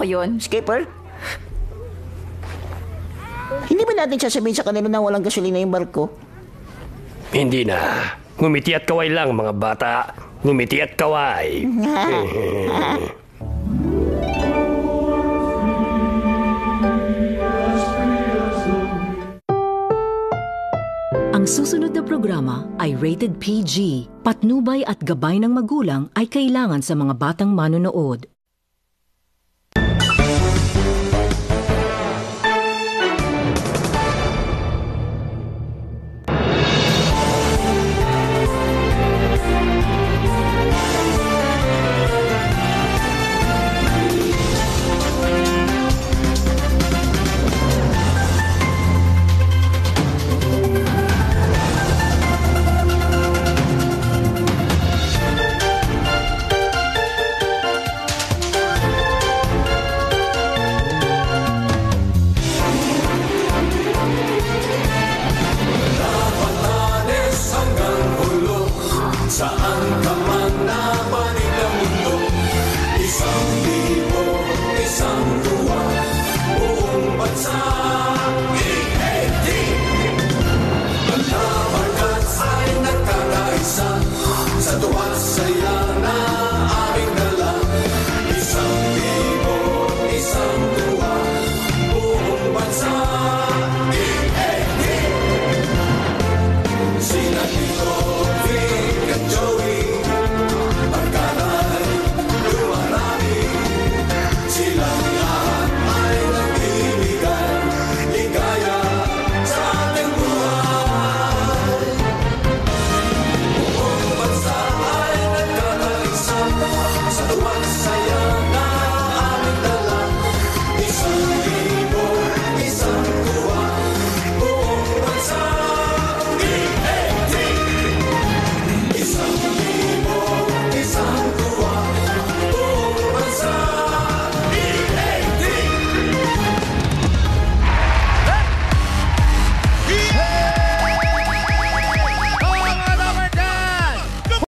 yun. Skipper? Hindi ba natin sasabihin sa kanila na walang gasolina yung barko? Hindi na. Ngumiti at kaway lang, mga bata. Ngumiti at kaway. Ang susunod na programa ay rated PG. Patnubay at gabay ng magulang ay kailangan sa mga batang manonood.